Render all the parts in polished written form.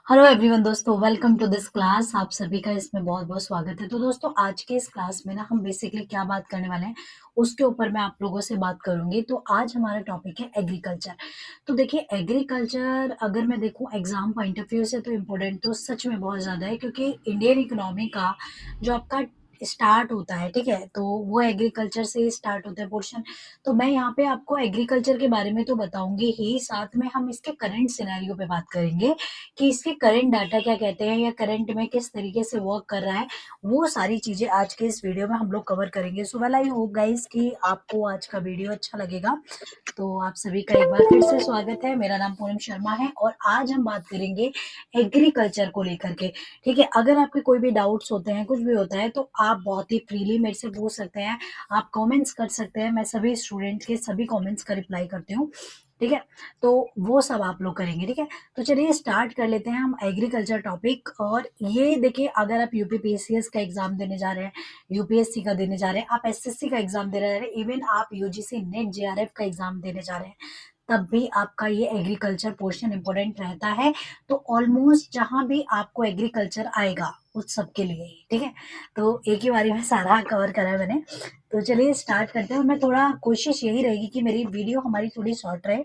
Hello everyone दोस्तों, welcome to this class. आप सभी का इसमें बहुत-बहुत स्वागत है। तो दोस्तों, आज के इस क्लास में ना हम बेसिकली क्या बात करने वाले हैं, उसके ऊपर मैं आप लोगों से बात करूँगी। तो आज हमारा टॉपिक है एग्रीकल्चर। तो देखिए, एग्रीकल्चर अगर मैं देखूँ एग्ज़ाम पॉइंट ऑफ व्यू से तो इम्पोर्टेंट तो सच में बहुत ज़्यादा है, क्योंकि इंडियन इकोनॉमी का जो आपका स्टार्ट होता है, ठीक है? तो वो एग्रीकल्चर से ही स्टार्ट होता है पोर्शन। तो मैं यहाँ पे आपको एग्रीकल्चर के बारे में तो बताऊँगी ही, साथ में हम इसके करंट सिनेरियो पे बात करेंगे कि इसके करंट डाटा क्या कहते हैं या करंट में किस तरीके से वर्क कर रहा है, वो सारी चीज़ें आज के इस वीडियो में हम लोग कवर करेंगे। So well I hope guys कि आपको आज का वीडियो अच्छा लगेगा। तो आप सभी का एक बार फिर से स्वागत है। मेरा नाम पूनम शर्मा है और आज हम बात करेंगे एग्रीकल्चर को लेकर के, ठीक है? अगर आपके कोई भी डाउट्स होते हैं, कुछ भी होता है, तो आप बहुत ही फ्रीली मेरे से पूछ सकते हैं। आप कमेंट्स कर सकते हैं, मैं सभी स्टूडेंट्स के सभी कमेंट्स का रिप्लाई करती हूँ, ठीक है? तो वो सब आप लोग करेंगे, ठीक है? तो चलिए स्टार्ट कर लेते हैं हम एग्रीकल्चर टॉपिक। और ये देखिए, अगर आप यूपीपीसीएस का एग्जाम देने जा रहे हैं, यूपीएससी का देने जा रहे हैं, आप एसएससी का एग्जाम देने जा रहे हैं, इवन आप यूजीसी नेट जेआरएफ का एग्जाम देने जा रहे हैं, तब भी आपका ये एग्रीकल्चर पोर्शन इंपॉर्टेंट रहता है। तो ऑलमोस्ट जहां भी आपको एग्रीकल्चर आएगा उस सब के लिए ही, ठीक है? तो एक ही बारी में सारा कवर करा है मैंने। तो चलिए स्टार्ट करते हैं। और मैं थोड़ा कोशिश यही रहेगी कि मेरी वीडियो हमारी थोड़ी शॉर्ट रहे,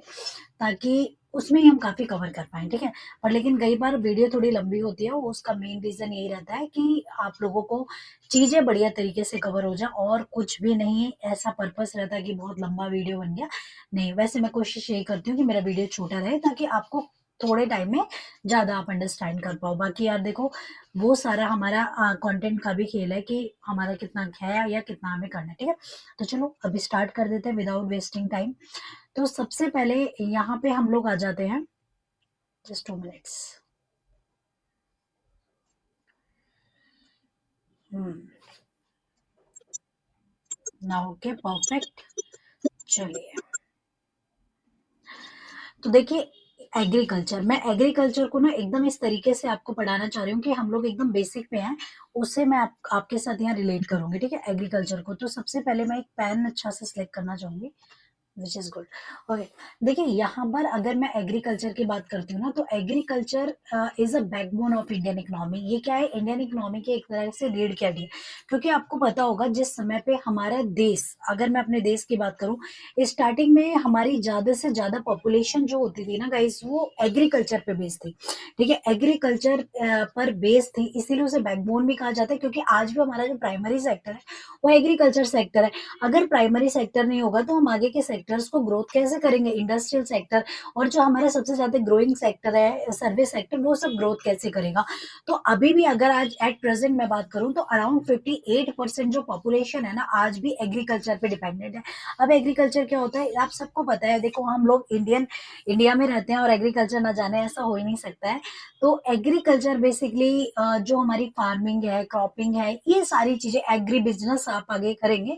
ताकि उसमें ही हम काफ़ी कवर कर पाएँ, ठीक है? और लेकिन कई बार वीडियो थोड़ी लंबी होती है, उसका मेन रीज़न यही रहता है कि आप लोगों को चीज़ें बढ़िया तरीके से कवर हो जाएँ, और कुछ भी नहीं ऐसा पर्पस रहता है कि बहुत लंबा वीडियो बन गया। नहीं, वैसे मैं कोशिश यही करती हूँ कि मेरा वीडियो छोटा रहे, ताकि आपको थोड़े टाइम में ज़्यादा आप अंडरस्टैंड कर पाओ। बाकी यार देखो, वो सारा हमारा कंटेंट का भी खेल है कि हमारा कितना है या कितना हमें करना है, ठीक है? तो चलो अभी स्टार्ट कर देते हैं विदाउट वेस्टिंग टाइम। तो सबसे पहले यहाँ पे हम लोग आ जाते हैं। Just 2 minutes. ना ओके, परफेक्ट। चलिए, तो देखिए, एग्रीकल्चर, मैं एग्रीकल्चर को ना एकदम इस तरीके से आपको पढ़ाना चाह रही हूँ कि हम लोग एकदम बेसिक पे हैं। उससे मैं आपके साथ यहाँ रिलेट करूंगी, ठीक है? एग्रीकल्चर को तो सबसे पहले मैं एक पेन अच्छा से सिलेक्ट करना चाहूंगी, विच इज गुड। ओके, देखिए यहाँ पर अगर मैं एग्रीकल्चर की बात करती हूँ ना, तो agriculture is a backbone of Indian economy. ये क्या है? इंडियन इकोनॉमी के एक तरह से रीढ़ की हड्डी है। क्योंकि आपको पता होगा, जिस समय पे हमारा देश, अगर मैं अपने देश की बात करूं, स्टार्टिंग में हमारी ज्यादा से ज्यादा पॉपुलेशन जो होती थी ना गाइस, वो एग्रीकल्चर पे बेस्ड थी, ठीक है? एग्रीकल्चर पर बेस्ड थी, इसीलिए उसे बैकबोन भी कहा जाता है। क्योंकि आज भी हमारा जो प्राइमरी सेक्टर है वो एग्रीकल्चर सेक्टर है। अगर प्राइमरी सेक्टर नहीं होगा तो हम आगे के सेक्टर्स को ग्रोथ कैसे करेंगे? इंडस्ट्रियल सेक्टर और जो हमारा सबसे ज्यादा ग्रोइंग सेक्टर है सर्विस सेक्टर, वो सब ग्रोथ कैसे करेगा? तो अभी भी अगर आज एट प्रेजेंट मैं बात करूं, तो अराउंड 58% जो पॉपुलेशन है ना, आज भी एग्रीकल्चर पे डिपेंडेंट है। अब एग्रीकल्चर क्या होता है, आप सबको पता है। देखो, हम लोग इंडिया में रहते हैं और एग्रीकल्चर ना जाने, ऐसा हो ही नहीं सकता है। तो एग्रीकल्चर बेसिकली जो हमारी फार्मिंग है, क्रॉपिंग है, ये सारी चीजें, एग्री बिजनेस आप आगे करेंगे,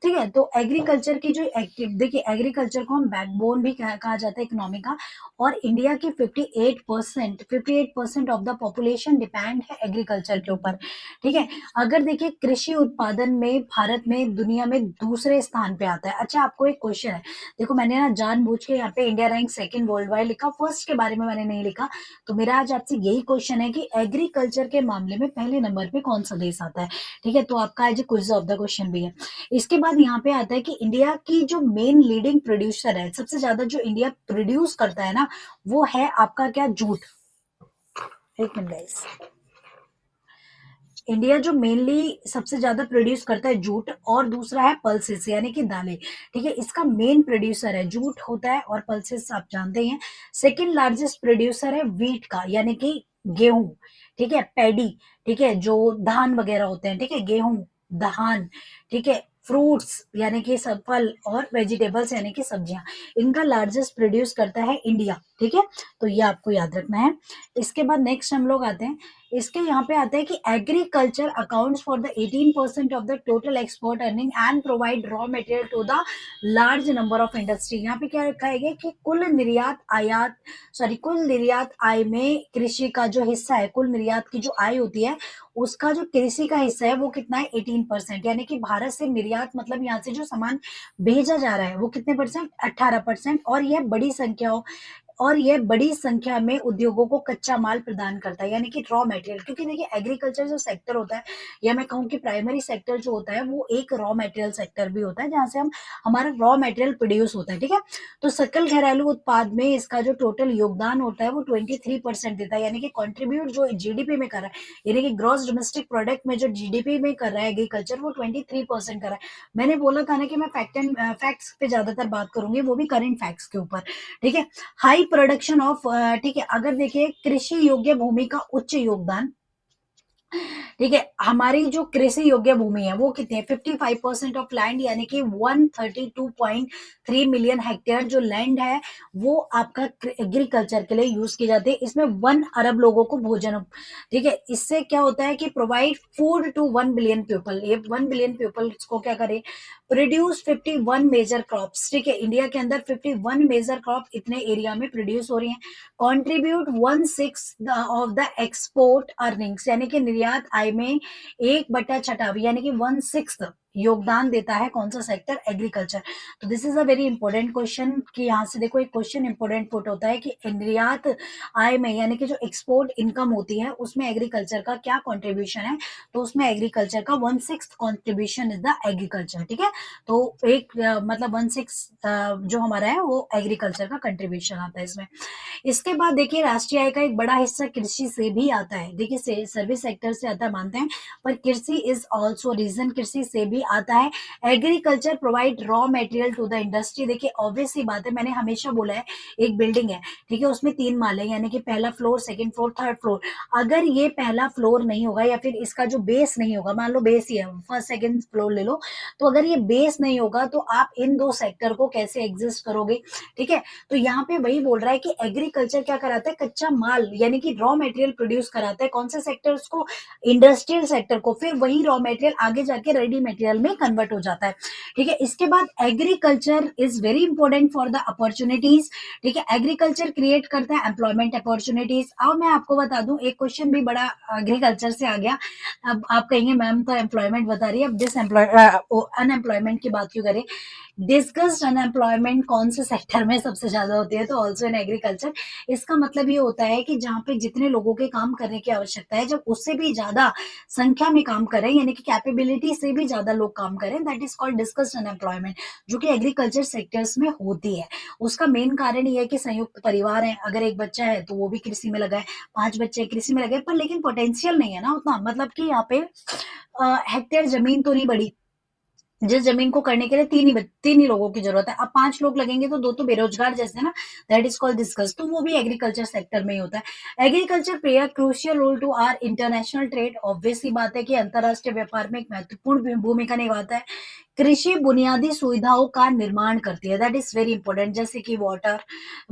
ठीक है? तो एग्रीकल्चर की जो एक्टिव, देखिए, एग्रीकल्चर को हम बैकबोन भी कहा जाता है इकोनॉमी का। और इंडिया की 58% ऑफ द पॉपुलेशन डिपेंड है एग्रीकल्चर के ऊपर, ठीक है? अगर देखिए, कृषि उत्पादन में भारत में दुनिया में दूसरे स्थान पे आता है। अच्छा, आपको एक क्वेश्चन है। देखो, मैंने ना जानबूझ के यहाँ पे India rank second world wide लिखा, फर्स्ट के बारे में मैंने नहीं लिखा। तो मेरा आज आपसे यही क्वेश्चन है कि एग्रीकल्चर के मामले में पहले नंबर पे कौन सा देश आता है, ठीक है? तो आपका आज क्विज ऑफ द क्वेश्चन भी है। इसके बाद यहाँ पे आता है कि इंडिया की जो मेन लीडिंग प्रोड्यूसर है, सबसे ज्यादा जो इंडिया प्रोड्यूस करता है ना, वो है आपका क्या? जूट। एक मिनट गाइस। इंडिया जो मेनली सबसे ज्यादा प्रोड्यूस करता है जूट, और दूसरा है पल्सेस यानी कि दालें, ठीक है? इसका मेन प्रोड्यूसर है जूट होता है, और पल्सेस आप जानते ही हैं। सेकंड लार्जेस्ट प्रोड्यूसर है व्हीट का, यानी कि गेहूं, ठीक है? पैडी, ठीक है? जो धान वगैरह होते हैं, ठीक है? गेहूं, धान, ठीक है? फ्रूट्स यानी कि सब फल, और वेजिटेबल्स यानी कि सब्जियां, इनका लार्जेस्ट प्रोड्यूस करता है इंडिया, ठीक है? तो ये आपको याद रखना है। इसके बाद नेक्स्ट हम लोग आते हैं। इसके यहाँ पे आता है कि agriculture accounts for the 18% of the total export earning and provide raw material to the large number of industry. यहाँ पे क्या रखा है कि कुल निर्यात आय में कृषि का जो हिस्सा है, कुल निर्यात की जो आय होती है, उसका जो कृषि का हिस्सा है वो कितना है? 18%। यानी कि भारत से निर्यात मतलब यहाँ से जो सामान भेजा जा रहा है वो कितने परसेंट? 18%। और यह बड़ी संख्या और ये बड़ी संख्या में उद्योगों को कच्चा माल प्रदान करता है, यानी कि रॉ मटेरियल। क्योंकि देखिए एग्रीकल्चर जो सेक्टर होता है, या मैं कहूँ कि प्राइमरी सेक्टर जो होता है, वो एक रॉ मटेरियल सेक्टर भी होता है, जहाँ से हम हमारा रॉ मटेरियल प्रोड्यूस होता है, ठीक है। तो सकल घरेलू उत्पाद में इसका जो टोटल योगदान होता है वो 23% देता है, यानी कि कंट्रीब्यूट जो जीडीपी में कर रहा है, यानी कि ग्रॉस डोमेस्टिक प्रोडक्ट में जो जीडीपी में कर रहा है एग्रीकल्चर, वो 23% कर रहा है। मैंने बोला था ना कि मैं फैक्ट्स पे ज्यादातर बात करूंगी, वो भी करंट फैक्ट्स के ऊपर, ठीक है। हाई प्रोडक्शन ऑफ, ठीक है, अगर देखिए कृषि योग्य भूमि का उच्च योगदान, ठीक है, हमारी जो कृषि योग्य भूमि है वो कितनी है, 55% ऑफ लैंड, यानी कि 132.3 मिलियन हेक्टेयर जो लैंड है, वो आपका एग्रीकल्चर के लिए यूज की जाती है। इसमें 1 अरब लोगों को भोजन, ठीक है, इससे क्या होता है कि provide food to 1 billion people, ये 1 बिलियन पीपल को क्या करे, प्रोड्यूस 51 मेजर क्रॉप्स, ठीक है, इंडिया के अंदर 51 मेजर क्रॉप इतने एरिया में प्रोड्यूस हो रही हैं। Contribute 1/6 of the export earnings, यानी कि निर्यात आय में 1/6 यानी कि 1/6 योगदान देता है कौन सा सेक्टर, एग्रीकल्चर। तो this is a very important question, कि यहाँ से देखो एक क्वेश्चन इंपॉर्टेंट पुट होता है कि निर्यात आय में, यानी कि जो एक्सपोर्ट इनकम होती है, उसमें एग्रीकल्चर का क्या कॉन्ट्रीब्यूशन है, तो उसमें एग्रीकल्चर का 1/6 कॉन्ट्रीब्यूशन इज द एग्रीकल्चर, ठीक है। तो एक मतलब 1/6 जो हमारा है वो एग्रीकल्चर का कंट्रीब्यूशन आता है इसमें। इसके बाद देखिए राष्ट्रीय आय का एक बड़ा हिस्सा कृषि से भी आता है, देखिए सर्विस सेक्टर से आता है मानते हैं, पर कृषि इज ऑल्सो रीजन, कृषि से भी आता है। Agriculture provide raw material to the industry, देखिए ऑब्वियस सी बात है, मैंने हमेशा बोला है, एक बिल्डिंग है, ठीक है, उसमें 3 माले, यानी कि पहला floor, second floor, third floor. अगर ये पहला फ्लोर नहीं होगा, या फिर इसका जो बेस नहीं होगा, मान लो बेस ही है, फर्स्ट सेकंड फ्लोर ले लो, तो अगर ये बेस नहीं होगा तो आप इन दो सेक्टर को कैसे एग्जिस्ट करोगे, ठीक है। तो यहाँ पे वही बोल रहा है कि एग्रीकल्चर क्या कराता है, कच्चा माल, यानी कि रॉ मटेरियल प्रोड्यूस कराता है, कौन से सेक्टर्स को, इंडस्ट्रियल सेक्टर को, फिर वही रॉ मटेरियल आगे जाके रेडी मटेरियल में कन्वर्ट हो जाता है, ठीक है। इसके बाद agriculture is very important for the opportunities, ठीक है, एग्रीकल्चर क्रिएट करता है एम्प्लॉयमेंट अपॉर्चुनिटीज। अब मैं आपको बता दूं, एक क्वेश्चन भी बड़ा एग्रीकल्चर से आ गया। अब आप कहेंगे मैम तो एम्प्लॉयमेंट बता रही है, अब अनएम्प्लॉयमेंट की बात क्यों करें। डिस्कस्ड अनएम्प्लॉयमेंट कौन से सेक्टर में सबसे ज्यादा होती है, तो ऑल्सो इन एग्रीकल्चर। इसका मतलब ये होता है कि जहाँ पे जितने लोगों के काम करने की आवश्यकता है, जब उससे भी ज्यादा संख्या में काम करें, यानी कि कैपेबिलिटी से भी ज्यादा लोग काम करें, that is called discussed unemployment, जो कि एग्रीकल्चर सेक्टर्स में होती है। उसका मेन कारण ये है कि संयुक्त परिवार है, अगर एक बच्चा है तो वो भी कृषि में लगा है, 5 बच्चे कृषि में लगे, पर लेकिन पोटेंशियल नहीं है ना उतना, मतलब कि यहाँ पे हेक्टेयर जमीन तो नहीं बड़ी, जिस जमीन को करने के लिए तीन ही लोगों की जरूरत है, अब 5 लोग लगेंगे तो दो तो बेरोजगार जैसे ना, दैट इज कॉल्ड डिस्कस, तो वो भी एग्रीकल्चर सेक्टर में ही होता है। Agriculture play a crucial role to our international trade, obvious सी बात है कि अंतरराष्ट्रीय व्यापार में एक महत्वपूर्ण भूमिका निभाता है। कृषि बुनियादी सुविधाओं का निर्माण करती है, दैट इज वेरी इंपॉर्टेंट, जैसे कि वाटर,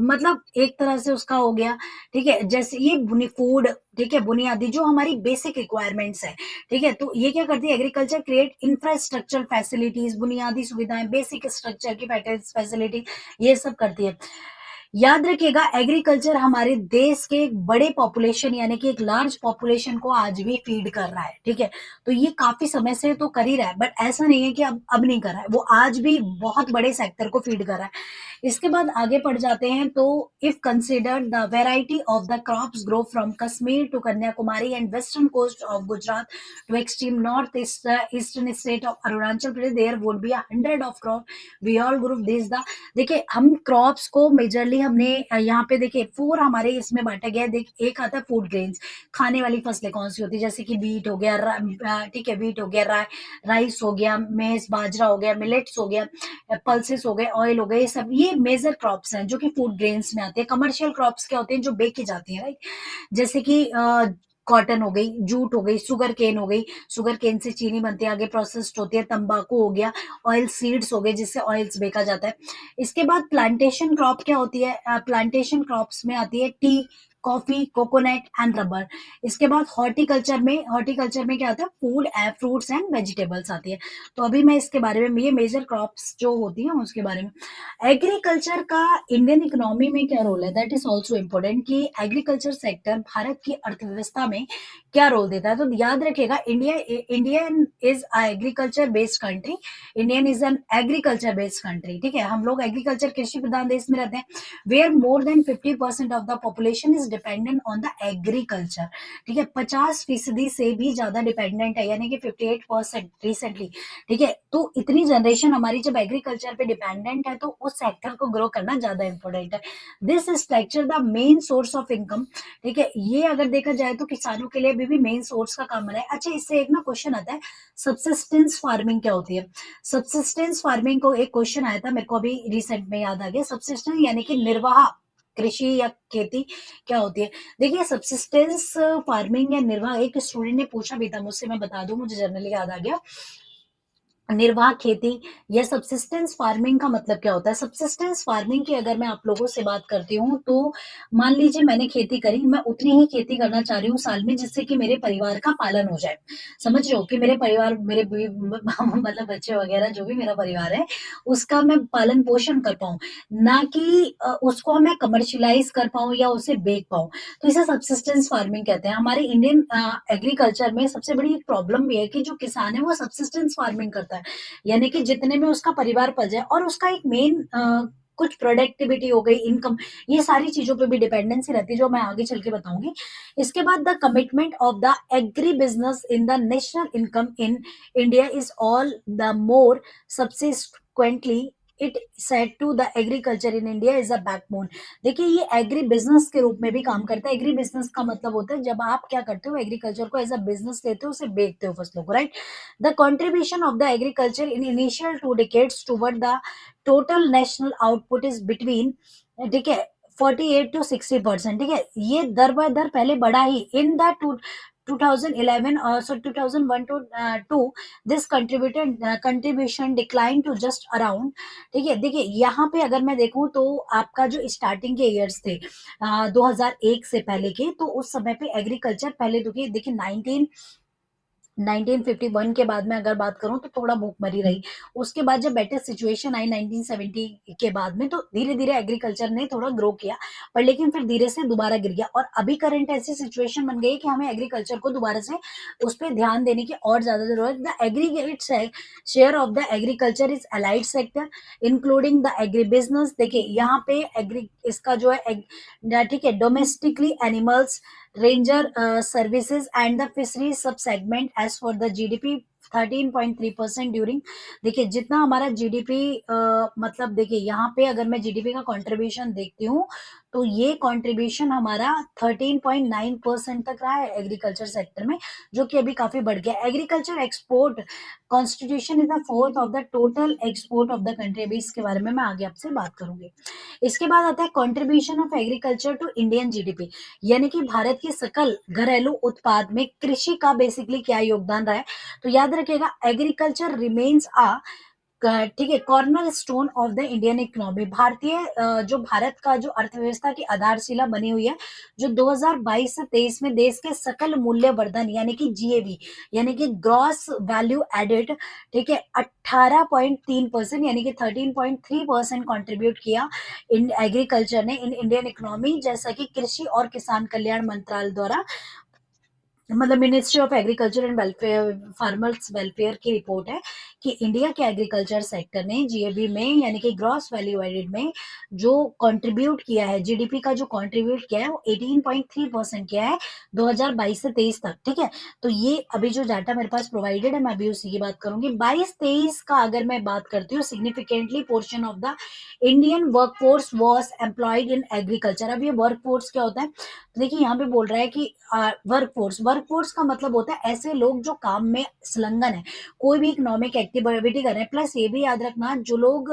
मतलब एक तरह से उसका हो गया, ठीक है, जैसे ये फूड, ठीक है, बुनियादी जो हमारी बेसिक रिक्वायरमेंट्स है, ठीक है। तो ये क्या करती है, एग्रीकल्चर क्रिएट इंफ्रास्ट्रक्चर फैसिलिटीज, बुनियादी सुविधाएं, बेसिक स्ट्रक्चर की फैसिलिटी, ये सब करती है। याद रखिएगा एग्रीकल्चर हमारे देश के एक बड़े पॉपुलेशन, यानी कि एक लार्ज पॉपुलेशन को आज भी फीड कर रहा है, ठीक है। तो ये काफी समय से तो कर ही रहा है, बट ऐसा नहीं है कि अब नहीं कर रहा है, वो आज भी बहुत बड़े सेक्टर को फीड कर रहा है। इसके बाद आगे बढ़ जाते हैं, तो if consider the variety of the crops grow from Kashmir to Kanyakumari and western coast of Gujarat to extreme north eastern state of Arunachal Pradesh, there would be 100 of crop, we all group this the, देखिए हम क्रॉप्स को majorly हमने यहाँ पे देखिए 4 हमारे इसमें बांटा गया है। देख, एक आता है फूड ग्रेन्स, खाने वाली फसलें कौन सी होती है, जैसे कि वीट हो गया, ठीक है, वीट हो गया, राइस हो गया, मेज बाजरा हो गया, मिलेट्स हो गया, पल्सेस हो गए, ऑयल हो गए, ये सब ये मेजर क्रॉप्स हैं जो कि फूड ग्रेन्स में आते हैं। कमर्शियल क्रॉप्स क्या होते हैं, जो बेची जाती है, राइट, जैसे कि कॉटन हो गई, जूट हो गई, शुगर केन हो गई, शुगर केन से चीनी बनती है, आगे प्रोसेस्ड होती है, तंबाकू हो गया, ऑयल सीड्स हो गए जिससे ऑयल्स बेचा जाता है। इसके बाद प्लांटेशन क्रॉप क्या होती है, प्लांटेशन क्रॉप्स में आती है T, coffee, coconut and rubber. इसके बाद हॉर्टिकल्चर में क्या आता है, फूड, फ्रूट्स एंड वेजिटेबल्स आती है। तो अभी मैं इसके बारे में, ये मेजर क्रॉप्स जो होती हैं उसके बारे में। एग्रीकल्चर का इंडियन इकोनॉमी में क्या रोल है, दैट इज ऑल्सो इम्पोर्टेंट, कि एग्रीकल्चर सेक्टर भारत की अर्थव्यवस्था में क्या रोल देता है। तो याद रखिएगा, Indian is a agriculture based country, Indian is an agriculture based country, ठीक है। हम लोग एग्रीकल्चर, कृषि प्रधान देश में रहते हैं, where more than 50% of the population is dependent on the agriculture, ठीक है। 50% से भी ज्यादा डिपेंडेंट है, यानी कि 58% रिसेंटली, ठीक है। तो इतनी जनरेशन हमारी जब एग्रीकल्चर पे डिपेंडेंट है, तो उस सेक्टर को ग्रो करना ज्यादा इंपॉर्टेंट है। This structure the main source of income, ठीक है। ये अगर देखा जाए तो किसानों के लिए अभी भी मेन सोर्स का काम बना है। अच्छा, इससे एक ना क्वेश्चन आता है, सब्सिस्टेंस फार्मिंग क्या होती है। सब्सिस्टेंस फार्मिंग को एक क्वेश्चन आया था मेरे को अभी रिसेंट में, याद आ गया। सब्सिस्टेंस यानी कि निर्वाह कृषि या खेती क्या होती है। देखिए, सब्सिस्टेंस फार्मिंग या निर्वाह, एक स्टूडेंट ने पूछा भी था मुझसे, मैं बता दूं, मुझे जनरली याद आ गया। निर्वाह खेती या सब्सिस्टेंस फार्मिंग का मतलब क्या होता है। सब्सिस्टेंस फार्मिंग की अगर मैं आप लोगों से बात करती हूँ, तो मान लीजिए मैंने खेती करी, मैं उतनी ही खेती करना चाह रही हूँ साल में, जिससे कि मेरे परिवार का पालन हो जाए। समझ रहे हो, कि मेरे परिवार, मतलब बच्चे वगैरह जो भी मेरा परिवार है, उसका मैं पालन पोषण कर पाऊँ, ना कि उसको मैं कमर्शियलाइज कर पाऊँ या उसे बेच पाऊँ। तो इसे सब्सिस्टेंस फार्मिंग कहते हैं। हमारे इंडियन एग्रीकल्चर में सबसे बड़ी एक प्रॉब्लम भी है कि जो किसान है वो सब्सिस्टेंस फार्मिंग करता है, यानी कि जितने में उसका परिवार पल जाए, और उसका एक मेन कुछ प्रोडक्टिविटी हो गई, इनकम, ये सारी चीजों पे भी डिपेंडेंसी रहती है, जो मैं आगे चल के बताऊंगी। इसके बाद the commitment of the agri business in the national income in India is all the more subsequently it set to the agriculture in India is a backbone. देखिए, ये एग्री बिजनेस के रूप में भी काम करता है। एग्री बिजनेस का मतलब होता है जब आप क्या करते हो, एग्रीकल्चर को एज अ बिजनेस लेते हो, उसे बेचते हो फसलों को, right. The contribution of the agriculture in initial 2 decades toward the total national output is between, ठीक है, 48 to 60%, ठीक है। ये दर ब दर पहले बढ़ा ही, इन द टू 2011 और 2001 to 2, this contribution decline to just around, ठीक है। देखिए, यहाँ पे अगर मैं देखूं तो आपका जो स्टार्टिंग के ईयर्स थे 2001 से पहले के, तो उस समय पे एग्रीकल्चर, पहले देखिए 1951 के बाद में अगर बात करूं तो थोड़ा भूखमरी रही। उसके बाद जब बेटर सिचुएशन आई 1970 के बाद में, तो धीरे धीरे एग्रीकल्चर ने थोड़ा ग्रो किया, पर लेकिन फिर धीरे से दोबारा गिर गया, और अभी करंट ऐसी सिचुएशन बन गई कि हमें एग्रीकल्चर को दोबारा से उस पर ध्यान देने की और ज्यादा जरूरत। The aggregate share of the agriculture is allied sector including the agri business. देखिए, यहाँ पे एग्री, इसका जो है ठीक है, domestically animals, ranger services and the fisheries sub segment as for the GDP 13.3% during. देखिए, जितना हमारा जीडीपी, मतलब देखिए यहाँ पे अगर मैं जीडीपी का कंट्रीब्यूशन देखती हूँ, तो ये कंट्रीब्यूशन हमारा 13.9% तक रहा है एग्रीकल्चर सेक्टर में, जो कि अभी काफी बढ़ गया। Agriculture export constitution is the fourth of the total export of the country. अभी इसके बारे में मैं आगे आपसे बात करूंगी। इसके बाद आता है contribution of agriculture to Indian GDP, यानी कि भारत के सकल घरेलू उत्पाद में कृषि का बेसिकली क्या योगदान रहा है। तो याद रखिएगा, एग्रीकल्चर रिमेन्स अ, ठीक है, corner stone of the Indian economy. भारतीय जो भारत का जो अर्थव्यवस्था की आधारशिला बनी हुई है, जो 2022 से 23 में देश के सकल मूल्य वर्धन, यानी कि जीएवी, यानी कि ग्रॉस वैल्यू एडेड, ठीक है, 18.3%, यानी कि 13.3% कंट्रीब्यूट किया इन एग्रीकल्चर ने इन इंडियन इकोनॉमी, जैसा कि कृषि और किसान कल्याण मंत्रालय द्वारा, मतलब ministry of agriculture and welfare, farmers welfare की रिपोर्ट है, कि इंडिया के एग्रीकल्चर सेक्टर ने जीएबी में, यानी कि ग्रॉस वैल्यू एडेड में, जो कंट्रीब्यूट किया है, जीडीपी का जो कंट्रीब्यूट किया है, वो 18.3% किया है 2022 से 23 तक, ठीक है। तो ये अभी जो डाटा मेरे पास प्रोवाइडेड है, मैं अभी उसी की बात करूंगी। 22-23 का अगर मैं बात करती हूँ, significantly portion of the Indian workforce was employed in agriculture. अब ये वर्कफोर्स क्या होता है, तो देखिए यहाँ पे बोल रहा है कि वर्कफोर्स का मतलब होता है ऐसे लोग जो काम में संलग्न है, कोई भी इकोनॉमिक एक्टिविटी कर रहे हैं। प्लस ये भी याद रखना, जो लोग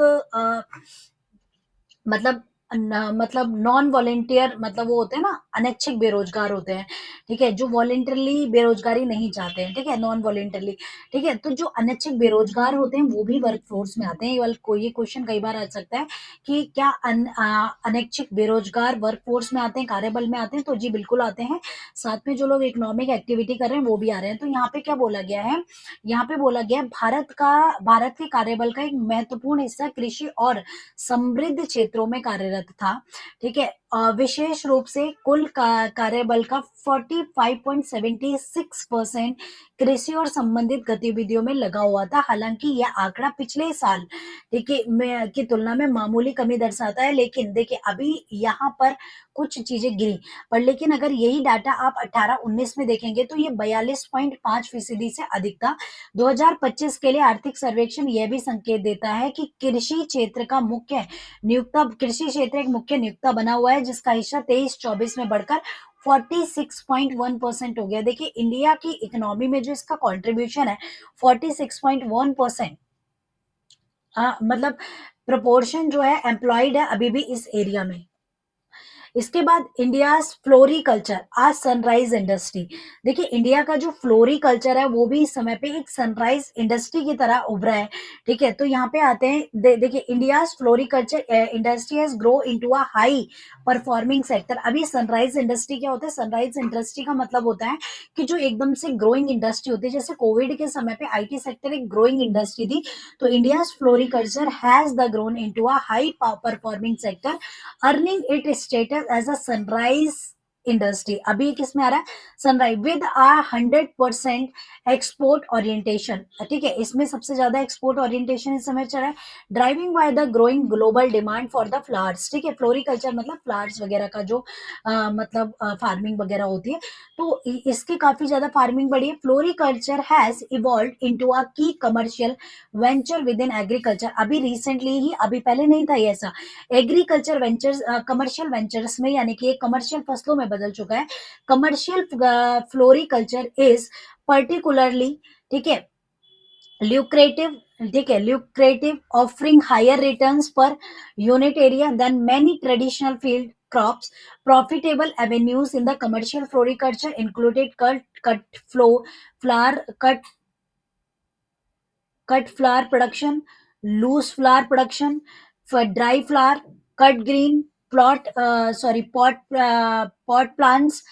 मतलब मतलब नॉन वॉलंटियर, मतलब वो होते हैं ना, अनैच्छिक बेरोजगार होते हैं, ठीक है, जो वॉलंटरली बेरोजगारी नहीं चाहते हैं, ठीक है, नॉन वॉलंटरली, ठीक है, तो जो अनैच्छिक बेरोजगार होते हैं वो भी वर्क फोर्स में आते हैं। ये क्वेश्चन कई बार आ सकता है कि क्या अनैच्छिक बेरोजगार वर्क फोर्स में आते हैं, कार्यबल में आते हैं, तो जी बिल्कुल आते हैं। साथ में जो लोग इकोनॉमिक एक्टिविटी कर रहे हैं वो भी आ रहे हैं। तो यहाँ पे क्या बोला गया है, यहाँ पे बोला गया है, भारत के कार्यबल का एक महत्वपूर्ण हिस्सा कृषि और समृद्ध क्षेत्रों में कार्यरत था, ठीक है। विशेष रूप से कुल कार्यबल का 45.76% कृषि और संबंधित गतिविधियों में लगा हुआ था। हालांकि यह आंकड़ा पिछले साल, ठीक है, की तुलना में मामूली कमी दर्शाता है, लेकिन देखिए अभी यहाँ पर कुछ चीजें गिरी, पर लेकिन अगर यही डाटा आप 18-19 में देखेंगे तो ये 42.5% से अधिक था। 2025 के लिए आर्थिक सर्वेक्षण यह भी संकेत देता है कि कृषि क्षेत्र एक मुख्य नियोक्ता बना हुआ है, जिसका हिस्सा 23-24 में बढ़कर 46.1% हो गया। देखिए इंडिया की इकोनॉमी में जो इसका कंट्रीब्यूशन है 46.1%, मतलब प्रोपोर्शन जो है एम्प्लॉयड है अभी भी इस एरिया में। इसके बाद इंडियाज फ्लोरिकल्चर आज सनराइज इंडस्ट्री। देखिए इंडिया का जो फ्लोरिकल्चर है वो भी इस समय पे एक सनराइज इंडस्ट्री की तरह उभरा है, ठीक है। तो यहाँ पे आते हैं, देखिए India's floriculture industry has grow into a high performing sector. अभी सनराइज इंडस्ट्री क्या होता है, सनराइज इंडस्ट्री का मतलब होता है कि जो एकदम से ग्रोइंग इंडस्ट्री होती है, जैसे कोविड के समय पे आईटी सेक्टर एक ग्रोइंग इंडस्ट्री थी, तो India's floriculture has the grown into a high performing sector, earning it status as a sunrise industry. अभी किस में आ रहा है, sunrise with a 100% export orientation, ठीक है, इसमें सबसे ज्यादा एक्सपोर्ट ओरिएंटेशन इस समय चल रहा है। Driving by the growing global demand for the flowers, ठीक है, फ्लोरिकल्चर मतलब फ्लावर्स वगैरह का जो मतलब फार्मिंग वगैरह होती है, तो इसकी काफी ज्यादा फार्मिंग बढ़ी है। Floriculture has evolve into a key commercial venture within agriculture. अभी रिसेंटली ही, अभी पहले नहीं था ये ऐसा, एग्रीकल्चर वेंचर्स कमर्शियल वेंचर्स में, यानी कि कमर्शियल फसलों में बदल चुका है। कमर्शियल फ्लोरिकल्चर इज पर्टिकुलरली, ठीक है, lucrative, ठीक है, lucrative, offering higher returns per unit area than many traditional field crops. Profitable avenues in the commercial floriculture included flower cut flower production, loose flower production, for dry flower, cut green, pot plants,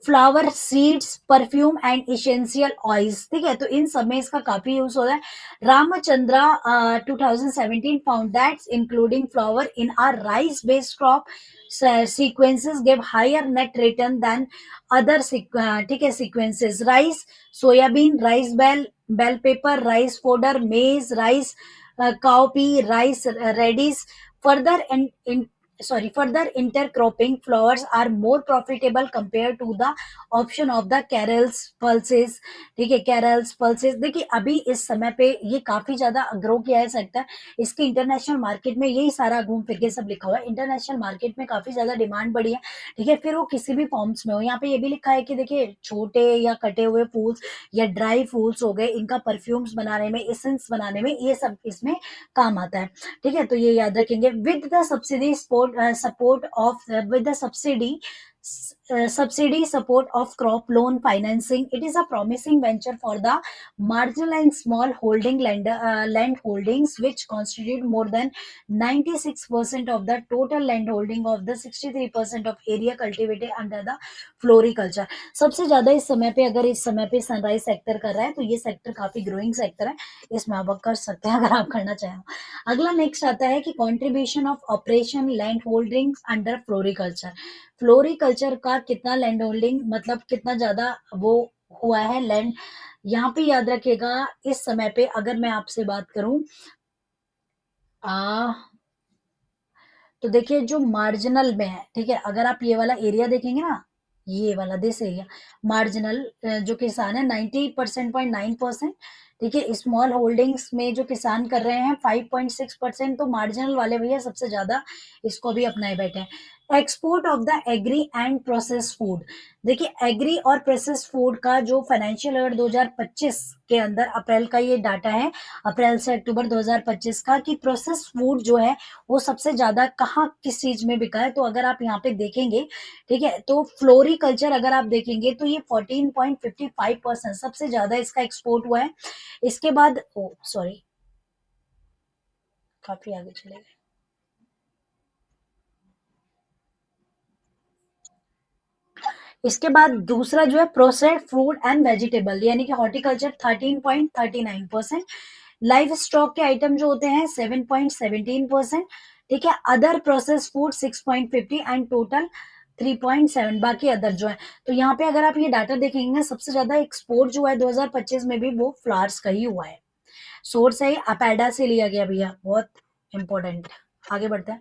flower seeds, perfume and essential oils, ठीक है, तो इन सब में इसका काफी use होता है। Ramachandra 2017 found that including flower in are rice based crop sequences give higher net return than other, ठीक है, sequences rice, soybean, rice bell pepper, rice fodder, maize, rice cowpea, rice, radish. Further further intercropping flowers are more profitable compared to the option of the carols pulses, ठीक है, carols pulses। देखिए अभी इस समय पे ये काफी ज्यादा ग्रो किया है सेक्टर, इसकी इंटरनेशनल मार्केट में यही सारा घूम फिर के सब लिखा हुआ है, इंटरनेशनल मार्केट में काफी ज्यादा डिमांड बढ़ी है, ठीक है। फिर वो किसी भी फॉर्म्स में हो, यहाँ पे ये भी लिखा है कि देखिए छोटे या कटे हुए फूल्स या ड्राई फूल्स हो गए, इनका परफ्यूम्स बनाने में, एसेंस बनाने में, ये सब इसमें काम आता है, ठीक है। तो ये याद रखेंगे। With the subsidy support of crop loan financing, it is a promising venture for the marginal and small holding land holdings which constitute more than 96% of the total land holding of the 63% of area cultivated under the floriculture। सबसे ज्यादा इस समय पे, अगर इस समय पे sunrise sector कर रहा है तो ये सेक्टर काफी ग्रोइंग सेक्टर है, इसमें आप वर्क कर सकते हैं अगर आप करना चाहें। अगला नेक्स्ट आता है कि contribution of operation land holdings under floriculture. Floriculture का कितना लैंड होल्डिंग, मतलब कितना ज्यादा वो हुआ है लैंड, यहाँ पे याद रखिएगा। इस समय पे अगर मैं आपसे बात करूं, तो देखिए जो मार्जिनल में है, ठीक है, अगर आप ये वाला एरिया देखेंगे ना, ये वाला दिस एरिया मार्जिनल, जो किसान है 90.9%, ठीक है, स्मॉल होल्डिंग्स में जो किसान कर रहे हैं 5.6%, तो मार्जिनल वाले भैया सबसे ज्यादा इसको भी अपनाए बैठे हैं। Export of the agri and process food. देखिए एग्री और प्रोसेस फूड का जो फाइनेंशियल ईयर 2025 के अंदर अप्रैल का ये डाटा है, अप्रैल से अक्टूबर 2025 का, कि प्रोसेस फूड जो है वो सबसे ज्यादा कहाँ किस चीज में बिका है। तो अगर आप यहाँ पे देखेंगे, ठीक है, तो फ्लोरिकल्चर अगर आप देखेंगे तो ये 14.55% सबसे ज्यादा इसका एक्सपोर्ट हुआ है। इसके बाद ओ सॉरी, काफी आगे चले गए। इसके बाद दूसरा जो है प्रोसेस्ड फूड एंड वेजिटेबल यानी कि हॉर्टिकल्चर 13.39%, लाइव स्टॉक के आइटम जो होते हैं 7.17%, ठीक है, other process food 6.50 and total 3.7, बाकी अदर जो है। तो यहाँ पे अगर आप ये डाटा देखेंगे ना, सबसे ज्यादा एक्सपोर्ट जो है 2025 में भी वो फ्लावर्स का ही हुआ है। सोर्स है अपेडा से लिया गया भैया, बहुत इंपॉर्टेंट। आगे बढ़ते हैं।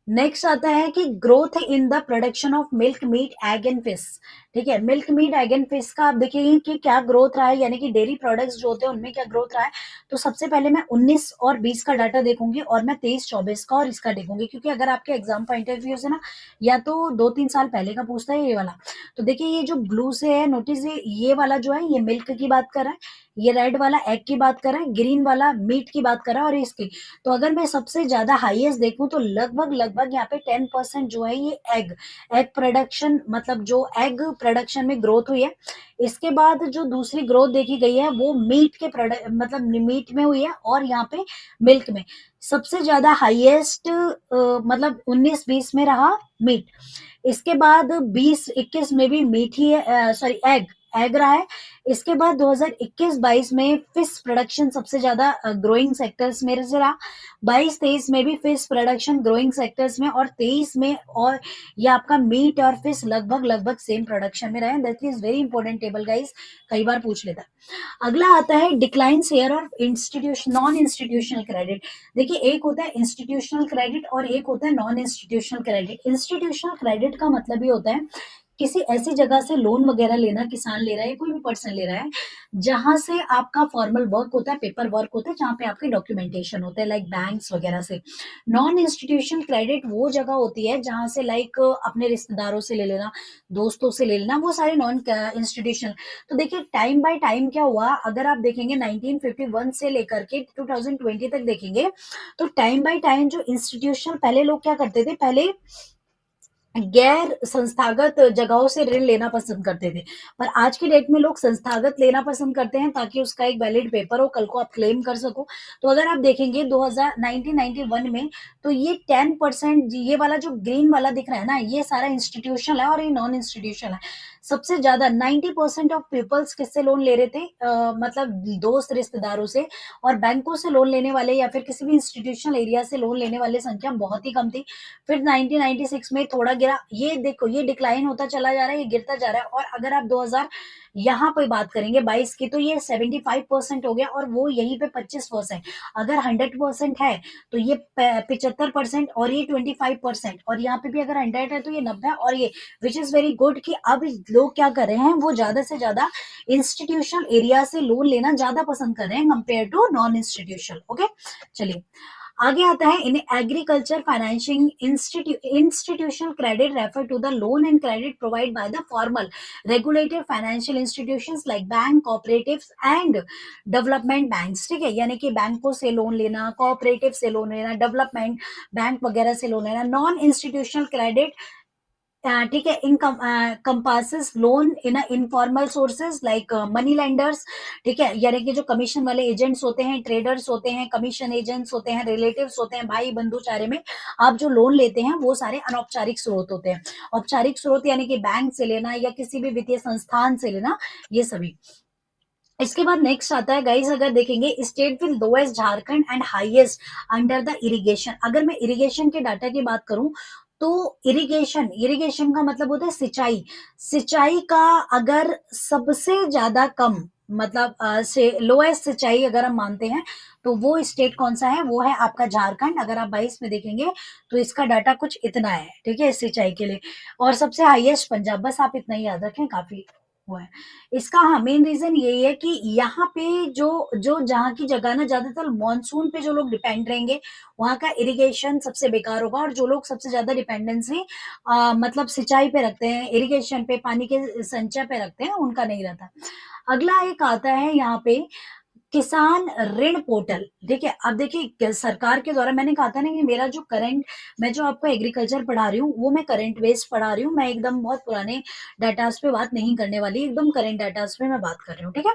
नेक्स्ट आता है कि growth in the production of milk meet egg and fish. ठीक है, milk meet egg and fish का आप देखिए कि क्या ग्रोथ रहा है, यानी कि डेयरी प्रोडक्ट्स जो होते हैं उनमें क्या ग्रोथ रहा है। तो सबसे पहले मैं 19 और 20 का डाटा देखूंगी और मैं 23-24 का और इसका देखूंगी, क्योंकि अगर आपके एग्जाम पॉइंट ऑफ व्यू से ना, या तो 2-3 साल पहले का पूछता है ये वाला। तो देखिए ये जो ब्लू से है नोटिस, ये वाला जो है ये मिल्क की बात कर रहा है, ये रेड वाला एग की बात कर रहा है, ग्रीन वाला मीट की बात कर रहा है, और इसकी। तो अगर मैं सबसे ज्यादा हाईएस्ट देखूं तो लगभग लगभग यहाँ पे 10% जो है ये एग एग प्रोडक्शन, मतलब जो एग प्रोडक्शन में ग्रोथ हुई है। इसके बाद जो दूसरी ग्रोथ देखी गई है वो मीट के प्रोडक्ट, मतलब मीट में हुई है, और यहाँ पे मिल्क में सबसे ज्यादा हाईएस्ट मतलब 19-20 में रहा मीट। इसके बाद 20-21 में भी मीट ही है, सॉरी एग एग रहा है। इसके बाद 2021-22 में फिश प्रोडक्शन सबसे ज्यादा ग्रोइंग सेक्टर्स में से रहा। 22-23 में भी फिश प्रोडक्शन ग्रोइंग सेक्टर्स में, और 23 में, और ये आपका मीट और फिश लगभग लगभग सेम प्रोडक्शन में रहे। That is very important table guys, कई बार पूछ लेता है। अगला आता है decline share of institution non institutional credit. देखिए एक होता है इंस्टीट्यूशनल क्रेडिट और एक होता है non institutional credit. Institutional credit का मतलब ये होता है किसी ऐसी जगह से लोन वगैरह लेना, किसान ले रहा है, कोई भी पर्सन ले रहा है, जहां से आपका फॉर्मल वर्क होता है, पेपर वर्क होता है, जहां पे आपके डॉक्यूमेंटेशन होते हैं, लाइक बैंक्स वगैरह से। नॉन इंस्टीट्यूशनल क्रेडिट वो जगह होती है जहां से लाइक अपने रिश्तेदारों से ले लेना, दोस्तों से ले लेना, वो सारे नॉन इंस्टीट्यूशनल। तो देखिए टाइम बाय टाइम क्या हुआ, अगर आप देखेंगे 1951 से लेकर के 2020 तक देखेंगे, तो टाइम बाय टाइम जो इंस्टीट्यूशनल, पहले लोग क्या करते थे, पहले गैर संस्थागत जगहों से ऋण लेना पसंद करते थे, पर आज की डेट में लोग संस्थागत लेना पसंद करते हैं, ताकि उसका एक वैलिड पेपर हो, कल को आप क्लेम कर सको। तो अगर आप देखेंगे 1991 में, तो ये 10%, ये वाला जो ग्रीन वाला दिख रहा है ना, ये सारा इंस्टीट्यूशनल है और ये नॉन इंस्टीट्यूशनल है। सबसे ज्यादा 90% ऑफ पीपल्स किससे लोन ले रहे थे, मतलब दोस्त रिश्तेदारों से, और बैंकों से लोन लेने वाले या फिर किसी भी इंस्टीट्यूशनल एरिया से लोन लेने वाले संख्या बहुत ही कम थी। फिर 1996 में थोड़ा गिरा, ये देखो ये डिक्लाइन होता चला जा रहा है, ये गिरता जा रहा है, और अगर आप 2000 यहाँ पे बात करेंगे 22 की, तो ये 75% हो गया, और वो यहीं पे 25%। अगर 100% है तो ये 75%, और ये 25%, और यहाँ पे भी अगर 100 है तो ये 90, और ये विच इज वेरी गुड कि अब लोग क्या कर रहे हैं, वो ज्यादा से ज्यादा इंस्टीट्यूशनल एरिया से लोन लेना ज्यादा पसंद कर रहे हैं compare to non institutional. Okay, चलिए आगे आता है। In agriculture financing institutional credit refer to the loan and credit provide by the formal regulated financial institutions like bank, cooperatives and development banks. ठीक है, यानी कि बैंकों से लोन लेना, कोऑपरेटिव से लोन लेना, डेवलपमेंट बैंक वगैरह से लोन लेना। नॉन इंस्टीट्यूशनल क्रेडिट, ठीक है, encompasses loan in informal sources like money lenders. ठीक है, यानी कि जो कमीशन वाले एजेंट्स होते हैं, ट्रेडर्स होते हैं, कमीशन एजेंट्स होते हैं, रिलेटिव्स होते हैं, भाई बंधु चारे में आप जो लोन लेते हैं वो सारे अनौपचारिक स्रोत होते हैं। औपचारिक स्रोत यानी कि बैंक से लेना या किसी भी वित्तीय संस्थान से लेना, ये सभी। इसके बाद नेक्स्ट आता है गाइस, अगर देखेंगे state with lowest Jharkhand and highest under the irrigation. अगर मैं इरिगेशन के डाटा की बात करूं, तो इरिगेशन इरिगेशन का मतलब होता है सिंचाई। सिंचाई का अगर सबसे ज्यादा कम, मतलब से लोएस्ट सिंचाई अगर हम मानते हैं, तो वो स्टेट कौन सा है, वो है आपका झारखंड। अगर आप 22 में देखेंगे तो इसका डाटा कुछ इतना है, ठीक है, इस सिंचाई के लिए। और सबसे हाईएस्ट पंजाब। बस आप इतना ही याद रखें, काफी हुआ है। इसका हाँ, मेन रीज़न यही है कि यहाँ पे जो जो जहाँ की जगह ना ज़्यादातर मानसून पे जो लोग डिपेंड रहेंगे, वहाँ का इरिगेशन सबसे बेकार होगा और जो लोग सबसे ज़्यादा डिपेंडेंसी मतलब सिंचाई पे रखते हैं, इरिगेशन पे, पानी के संचय पे रखते हैं, उनका नहीं रहता। अगला एक आता है यहाँ पे किसान ऋण पोर्टल, ठीक है? अब देखिए सरकार के द्वारा मैंने कहा था ना कि मेरा जो करंट मैं जो आपको एग्रीकल्चर पढ़ा रही हूँ, वो मैं करंट बेस्ड पढ़ा रही हूँ। मैं एकदम बहुत पुराने डाटाज़ पे बात नहीं करने वाली, एकदम करंट डाटाज़ पे मैं बात कर रही हूँ, ठीक है?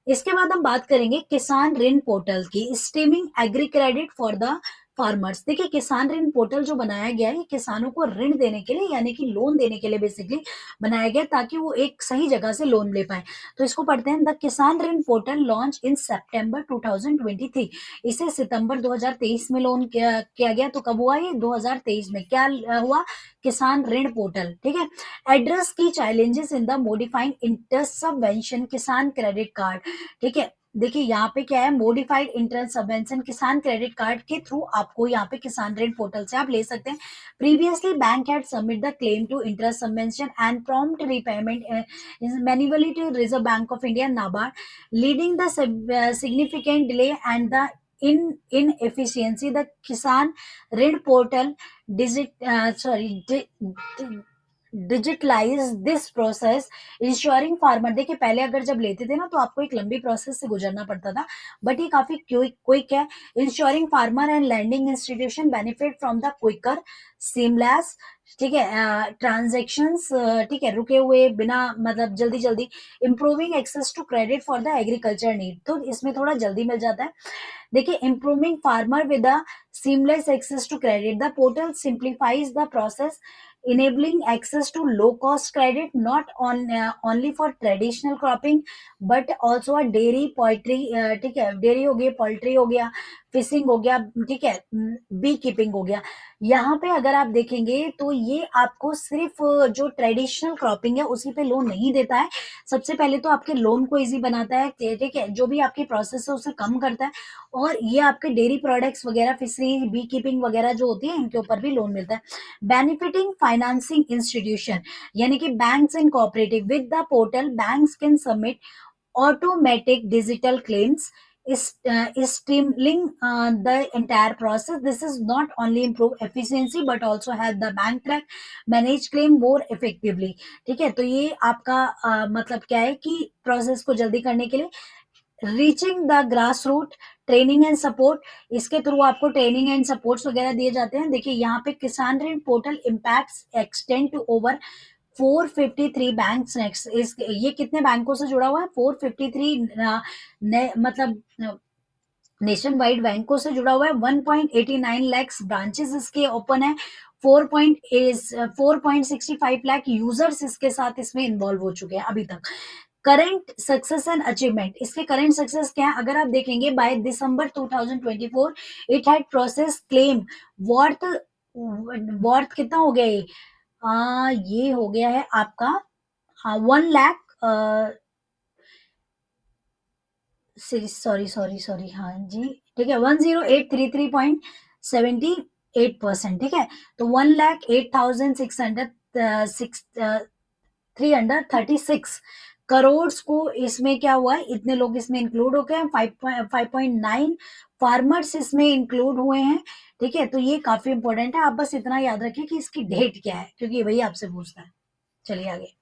इसके बाद हम बात करेंगे किसान ऋण पोर्टल की, streaming agri credit for the farmers. देखिए किसान ऋण पोर्टल जो बनाया गया है, ये किसानों को ऋण देने के लिए यानी कि लोन देने के लिए बेसिकली बनाया गया है ताकि वो एक सही जगह से लोन ले पाएँ। तो इसको पढ़ते हैं द किसान ऋण पोर्टल लॉन्च इन सितंबर 2023। इसे सितंबर 2023 में लॉन्च किया गया। तो कब हुआ ये? 2023 में। क्या हुआ? किसान ऋण पोर्टल, ठीक है? एड्रेस की challenges in the modifying interest subvention किसान क्रेडिट कार्ड, ठीक है? देखिए यहाँ पे क्या है, मॉडिफाइड इंटरेस्ट सबवेंशन किसान क्रेडिट कार्ड के थ्रू आपको यहाँ पे किसान ऋण पोर्टल से आप ले सकते हैं। Previously bank had submit the claim to interest subvention and prompt repayment manually to Reserve Bank of India NABARD, leading the significant delay and the inefficiency. The Kisan Rid portal digitalize this process insuring farmer. देखिए पहले अगर जब लेते थे ना तो आपको एक लंबी प्रोसेस से गुजरना पड़ता था, बट ये काफी क्विक है। Insuring farmer and landing institution benefit from the quicker seamless, ठीक है, ट्रांजेक्शन्स, ठीक है, रुके हुए बिना मतलब जल्दी जल्दी improving access to credit for the agriculture need. तो इसमें थोड़ा जल्दी मिल जाता है। देखिए improving farmer with a seamless access to credit. The portal simplifies the process, enabling access to low cost credit not only for traditional cropping but also a dairy poultry, ठीक है, डेयरी हो गई, पोल्ट्री हो गया, fishing हो गया, ठीक है, बी कीपिंग हो गया। यहाँ पे अगर आप देखेंगे तो ये आपको सिर्फ जो ट्रेडिशनल क्रॉपिंग है उसी पे लोन नहीं देता है। सबसे पहले तो आपके लोन को इजी बनाता है, ठीक है, जो भी आपकी प्रोसेस है उसे कम करता है, और ये आपके डेयरी प्रोडक्ट्स वगैरह, फिशरी, बी कीपिंग वगैरह जो होती है, इनके ऊपर भी लोन मिलता है। बेनिफिटिंग फाइनेंसिंग इंस्टीट्यूशन यानी कि banks and cooperative with the portal banks can submit automatic digital claims is streamlining the entire process. This is not only improve efficiency but also help the bank track manage claim more effectively, ठीक है? तो ये आपका मतलब क्या है कि process को जल्दी करने के लिए reaching the grass root training and support, इसके थ्रू आपको ट्रेनिंग एंड सपोर्ट्स वगैरह दिए जाते हैं। देखिए यहाँ पे Kisan Rin portal impacts extend to over 453 banks next. इस ये कितने बैंकों से जुड़ा हुआ है? 453 मतलब नेशन वाइड बैंकों से जुड़ा हुआ है। 1.89 लैक्स ब्रांचेस इसके ओपन है। 4.65 लाख यूजर्स इसके साथ इसमें इन्वॉल्व हो चुके हैं अभी तक। करंट सक्सेस एंड अचीवमेंट, इसके करंट सक्सेस क्या है अगर आप देखेंगे, by December 2024 it had process claim worth worth कितना हो गया ये हो गया है आपका 1 लाख, सॉरी हाँ जी, ठीक है, 10833.78%, ठीक है। तो 1,08,636 करोड़ को इसमें क्या हुआ है, इतने लोग इसमें इंक्लूड हो गए हैं। 5.9 फार्मर्स इसमें इंक्लूड हुए हैं, ठीक है। तो ये काफी इंपॉर्टेंट है, आप बस इतना याद रखिए कि इसकी डेट क्या है, क्योंकि वही आपसे पूछता है। चलिए आगे।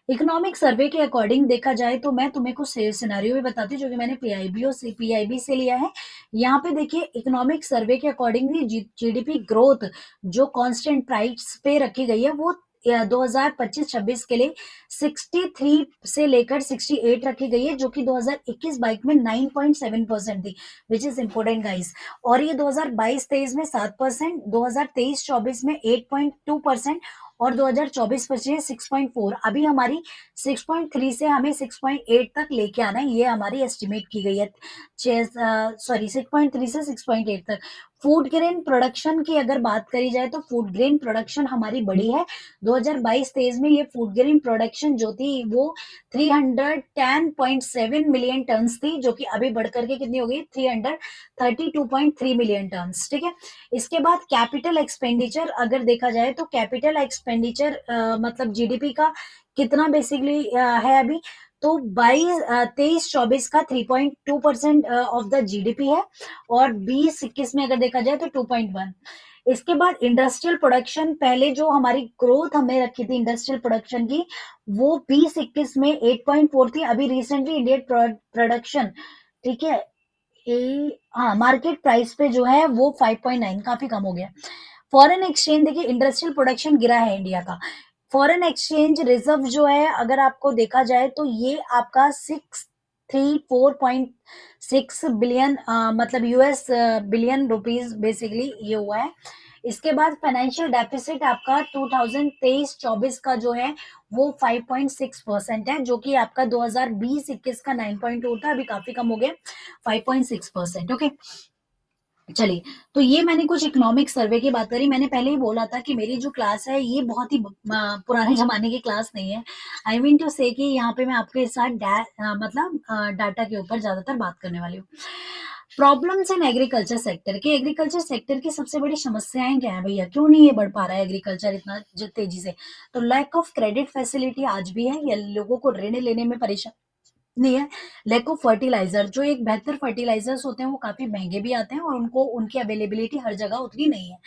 इकोनॉमिक सर्वे के अकॉर्डिंग देखा जाए तो मैं तुम्हें कुछ सिनेरियो भी बताती हूँ जो कि मैंने पीआईबी से लिया है। यहाँ पे देखिए इकोनॉमिक सर्वे के अकॉर्डिंगली जीडीपी ग्रोथ जो कांस्टेंट प्राइस पे रखी गई है वो 2025-26 के लिए 63 से लेकर 68 रखी गई है, जो कि 2021-22 में 9.7% थी, विच इज इम्पोर्टेंट गाइस। और ये 2022-23 में 7%, 2023-24 में 8.2% और 2024-25 6.4। अभी हमारी 6.3 से हमें 6.8 तक लेके आना है, ये हमारी एस्टिमेट की गई है। 6.3 से 6.8 तक। फूड ग्रेन प्रोडक्शन की अगर बात करी जाए तो फूड ग्रेन प्रोडक्शन हमारी बढ़ी है। 2022-23 में ये फूड ग्रेन प्रोडक्शन जो थी वो 310.7 मिलियन टन्स थी, जो कि अभी बढ़ करके कितनी हो गई, 332.3 मिलियन टन्स। ठीक है, इसके बाद कैपिटल एक्सपेंडिचर अगर देखा जाए तो कैपिटल एक्सपेंडिचर मतलब जीडीपी का कितना बेसिकली है अभी, तो 23-24 का 3.2% ऑफ द जीडीपी है, और 20-21 में अगर देखा जाए तो 2.1। इसके बाद इंडस्ट्रियल प्रोडक्शन, पहले जो हमारी ग्रोथ हमें रखी थी इंडस्ट्रियल प्रोडक्शन की, वो 20-21 में 8.4 थी। अभी रिसेंटली इंडियन प्रोडक्शन, ठीक है, हाँ, मार्केट प्राइस पे जो है वो 5.9, काफी कम हो गया। फॉरेन एक्सचेंज देखिए, इंडस्ट्रियल प्रोडक्शन गिरा है इंडिया का। फॉरेन एक्सचेंज रिजर्व जो है अगर आपको देखा जाए तो ये आपका 634.6 बिलियन मतलब यूएस बिलियन रुपीज बेसिकली ये हुआ है। इसके बाद फाइनेंशियल डेफिसिट आपका 2023-24 का जो है वो 5.6% है, जो कि आपका 2020-21 का 9.2 था, अभी काफी कम हो गया 5.6%। ओके, चलिए, तो ये मैंने कुछ इकोनॉमिक सर्वे की बात करी। मैंने पहले ही बोला था कि मेरी जो क्लास है ये बहुत ही पुराने जमाने की क्लास नहीं है। आई मीन टू से कि यहाँ पे मैं आपके साथ मतलब डाटा के ऊपर ज्यादातर बात करने वाली हूँ। प्रॉब्लम्स इन एग्रीकल्चर सेक्टर की, एग्रीकल्चर सेक्टर की सबसे बड़ी समस्याएं क्या है भैया, क्यों नहीं ये बढ़ पा रहा है एग्रीकल्चर इतना तेजी से? तो लैक ऑफ क्रेडिट फैसिलिटी आज भी है, या लोगों को ऋण लेने में परेशान नहीं है। लैक ऑफ फर्टिलाइजर, जो एक बेहतर फर्टिलाइजर्स होते हैं वो काफी महंगे भी आते हैं और उनको उनकी अवेलेबिलिटी हर जगह उतनी नहीं है।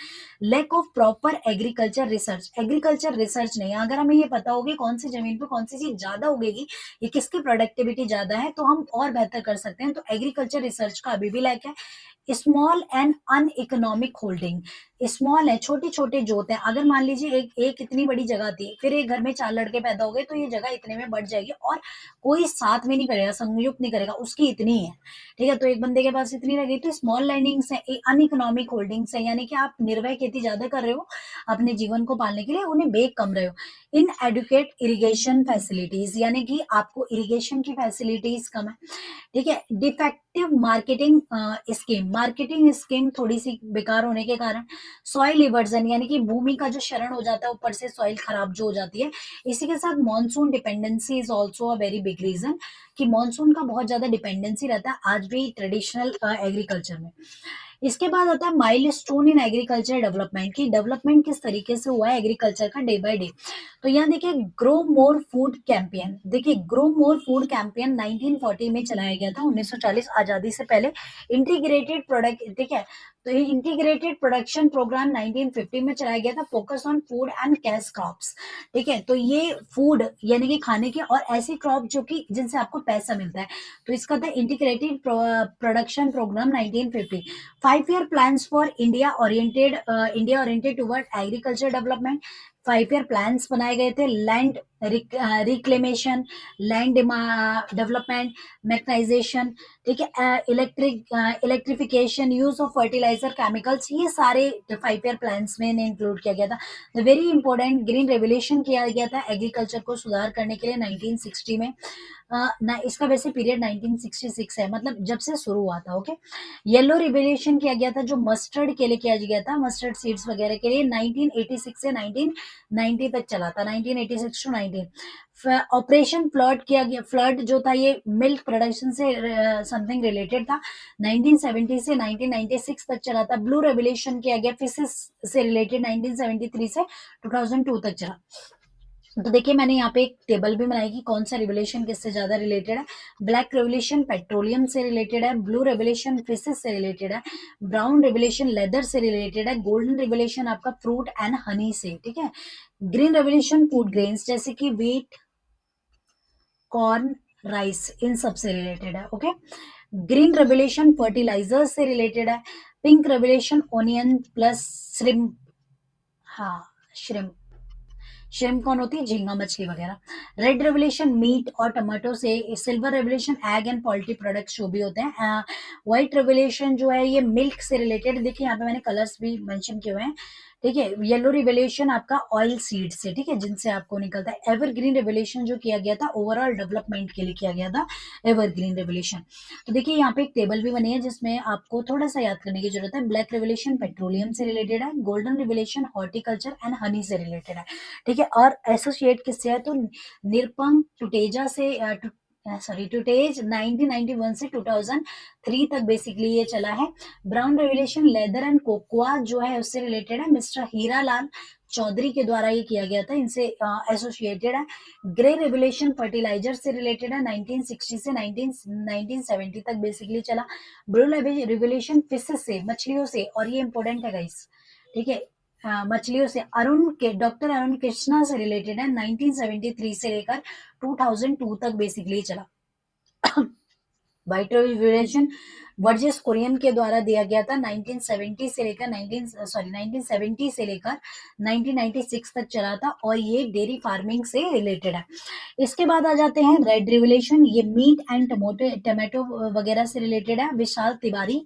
Lack of proper agriculture research, agriculture research नहीं है। अगर हमें ये पता होगी कौन सी जमीन पे कौन सी चीज ज्यादा उगेगी, ये किसकी प्रोडक्टिविटी ज्यादा है, तो हम और बेहतर कर सकते हैं। तो एग्रीकल्चर रिसर्च का अभी भी लैक है। Small and uneconomic holding, small है, छोटे छोटे जोत है। अगर मान लीजिए एक एक इतनी बड़ी जगह थी, फिर एक घर में 4 लड़के पैदा हो गए, तो ये जगह इतने में बढ़ जाएगी और कोई साथ में नहीं करेगा, संयुक्त नहीं करेगा, उसकी इतनी है। ठीक है, तो एक बंदे के पास इतनी रहेगी। तो स्मॉल लैंडिंग्स है, अन इकोनॉमिक होल्डिंग्स है, यानी कि आप निर्भय खेती ज्यादा कर रहे हो अपने जीवन को पालने के लिए, उन्हें बेच कम रहे हो। इन एडुकेट इरिगेशन फैसिलिटीज, यानी कि आपको इरिगेशन की फैसिलिटीज कम है। ठीक है, defective marketing scheme, marketing scheme थोड़ी सी बेकार होने के कारण। सॉइल इवर्जन, यानी कि भूमि का जो शरण हो जाता है, ऊपर से सॉइल खराब जो हो जाती है। इसी के साथ monsoon dependency is also a very big reason, कि मॉनसून का बहुत ज्यादा डिपेंडेंसी रहता है आज भी ट्रेडिशनल एग्रीकल्चर में। इसके बाद आता है माइलस्टोन इन एग्रीकल्चर डेवलपमेंट, की डेवलपमेंट किस तरीके से हुआ है एग्रीकल्चर का डे बाय डे। तो यहाँ देखिए, ग्रो मोर फूड कैंपेन, देखिए ग्रो मोर फूड कैंपेन 1940 में चलाया गया था, 1940 आजादी से पहले। इंटीग्रेटेड प्रोडक्ट, ठीक है, तो ये इंटीग्रेटेड प्रोडक्शन प्रोग्राम 1950 में चलाया गया था, focus on food and cash crops. ठीक है, तो ये फूड यानी कि खाने के और ऐसी क्रॉप जो कि जिनसे आपको पैसा मिलता है, तो इसका था integrated production program 1950। 5 year plans for India oriented toward agriculture development. 5 year plans बनाए गए थे। Land reclamation, land development, mechanization, ठीक है, electrification, use of fertilizer, chemicals, ये सारे 5 ईयर प्लान्स में इंक्लूड किया गया था। The very important green revolution किया गया था एग्रीकल्चर को सुधार करने के लिए 1960 में। इसका वैसे पीरियड 1966 है, मतलब जब से शुरू हुआ था। ओके, येलो रिवोल्यूशन किया गया था जो मस्टर्ड के लिए किया गया था, मस्टर्ड सीड्स वगैरह के लिए, 1986 से 1990 तक चला था, 1986 टू 19। ऑपरेशन फ्लड किया गया, फ्लड जो था ये मिल्क प्रोडक्शन से समथिंग रिलेटेड था, 1970 से 1996 तक चला था। ब्लू रेवोल्यूशन किया गया फिशेस से रिलेटेड, 1973 से 2002 तक चला। तो देखिए, मैंने यहाँ पे एक टेबल भी बनाई कि कौन सा रिवोल्यूशन किससे ज्यादा रिलेटेड है। ब्लैक रेवोल्यूशन पेट्रोलियम से रिलेटेड है, ब्लू रेवोल्यूशन फिशेस से रिलेटेड है, ब्राउन रेवोल्यूशन लेदर से रिलेटेड है, गोल्डन रेवोल्यूशन आपका फ्रूट एंड हनी से, ठीक है। ग्रीन रेवोल्यूशन फूड ग्रेन्स जैसे कि व्हीट, कॉर्न, राइस, इन सब से रिलेटेड है। ओके, ग्रीन रेवोल्यूशन फर्टिलाइजर से रिलेटेड है। Pink revolution onion plus shrimp, हाँ, श्रिम्प, श्रिम्प कौन होती है, झींगा मछली वगैरह। रेड रेवोल्यूशन मीट और टमाटो से। Silver revolution egg and poultry products जो भी होते हैं। व्हाइट रेवोल्यूशन जो है ये मिल्क से रिलेटेड, देखिए यहाँ पे मैंने कलर्स भी मेंशन किए हुए हैं, ठीक है। येलो रिवोल्यूशन आपका ऑयल सीड से, ठीक है, जिनसे आपको निकलता है। एवरग्रीन रिवोल्यूशन जो किया गया था ओवरऑल डेवलपमेंट के लिए किया गया था, एवरग्रीन रिवोल्यूशन। तो देखिए यहाँ पे एक टेबल भी बनी है जिसमें आपको थोड़ा सा याद करने की जरूरत है। ब्लैक रिवोल्यूशन पेट्रोलियम से रिलेटेड है, golden revolution horticulture and honey से रिलेटेड है, ठीक है। और एसोसिएट किससे है, तो निरपंग टुटेजा से सॉरी टुटेज 1991 से 2003 तक बेसिकली ये चला है। Brown revolution leather and cocoa जो है उससे रिलेटेड है, मिस्टर हीरालाल चौधरी के द्वारा ये किया गया था, इनसे एसोसिएटेड है। ग्रे रेवोल्यूशन फर्टिलाइजर से रिलेटेड है, 1960 से 1970 तक बेसिकली चला। ब्लू रेवोल्यूशन फिशेस से, मछलियों से, और ये इंपॉर्टेंट है गाइस, ठीक है, मछलियों से, अरुण के डॉक्टर अरुण कृष्णा से रिलेटेड है, 1973 से लेकर 2002 तक बेसिकली चला। व्हाइट रिवोल्यूशन वर्जिस कुरियन के द्वारा दिया गया था, 1970 से लेकर 1970 से लेकर 1996 तक चला था, और ये डेयरी फार्मिंग से रिलेटेड है। इसके बाद आ जाते हैं रेड रिवोल्यूशन, ये मीट एंड टमाटो वगैरह से रिलेटेड है। विशाल तिवारी,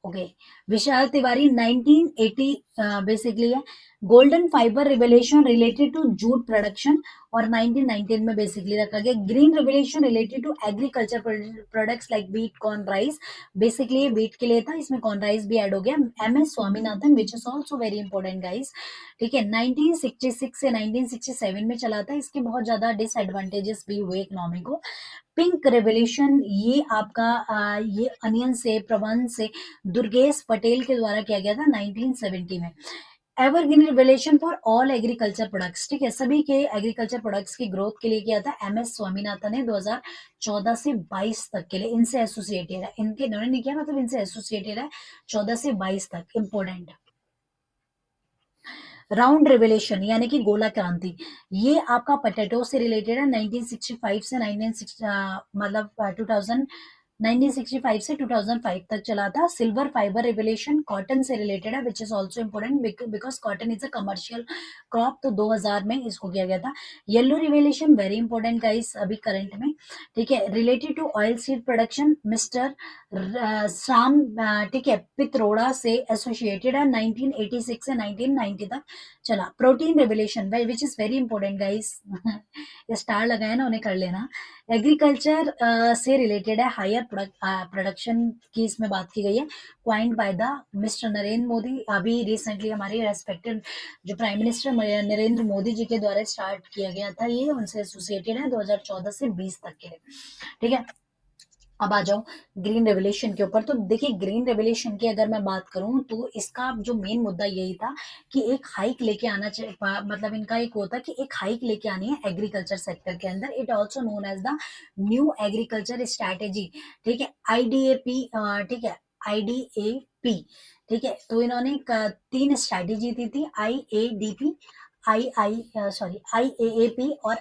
ओके, विशाल तिवारी 1980 बेसिकली है। Golden fibre revolution related to jute production, और 1919 में बेसिकली रखा गया। Green revolution related to agriculture products like wheat, corn, rice, basically wheat के लिए था, इसमें कॉर्न राइस भी ऐड हो गया। M S Swaminathan which is also very important guys, ठीक है, 1966 से 1967 में चला था। इसके बहुत ज्यादा डिसएडवांटेजेस भी हुए इकोनॉमी को। पिंक रेवोल्यूशन ये आपका ये अनियन से, प्रबंध से, दुर्गेश पटेल के द्वारा किया गया था 1970 में। Evergreen revolution for all agriculture products, ठीक है, सभी के एग्रीकल्चर प्रोडक्ट्स की ग्रोथ के लिए किया था, एम एस स्वामीनाथन ने 2014 से 22 तक के लिए, इनसे एसोसिएटेड है, इनके इन्होंने नहीं किया, मतलब इनसे एसोसिएटेड है 14 से 22 तक, इंपॉर्टेंट। राउंड रेवोल्यूशन यानी कि गोला क्रांति, ये आपका पोटैटो से रिलेटेड है, 1965 से 1960 मतलब 2000 1965 से 2005 तक चला था। सिल्वर फाइबर रिवोल्यूशन कॉटन से रिलेटेड है, which is also important because cotton is a commercial crop, तो 2000 में इसको किया गया था। Yellow revolution very important guys अभी करंट में, ठीक है, related to oil seed production, mister Shyam, ठीक है, पित्रोड़ा से एसोसिएटेड है, 1986 से 1990 तक चला। Protein revolution which is very important guys, star लगाया ना, उन्हें कर लेना। एग्रीकल्चर से रिलेटेड है, हायर प्रोडक्शन की इसमें बात की गई है, coined by the mister Narendra Modi, अभी रिसेंटली हमारे रेस्पेक्टेड जो प्राइम मिनिस्टर नरेंद्र मोदी जी के द्वारा स्टार्ट किया गया था, ये उनसे एसोसिएटेड है 2014 से 20 तक के लिए, ठीक है। अब आ जाओ ग्रीन रेवोल्यूशन के ऊपर। तो देखिए ग्रीन रेवोल्यूशन की अगर मैं बात करूं तो इसका जो मेन मुद्दा यही था कि एक हाइक लेके आना चाहिए, मतलब इनका एक होता कि एक हाइक लेके आनी है एग्रीकल्चर सेक्टर के अंदर। It also known as the new agriculture strategy, ठीक है, आईडीएपी, ठीक है, आईडीएपी, ठीक है। तो इन्होंने 3 स्ट्रैटेजी दी थी, आईएडीपी, आईएएपी और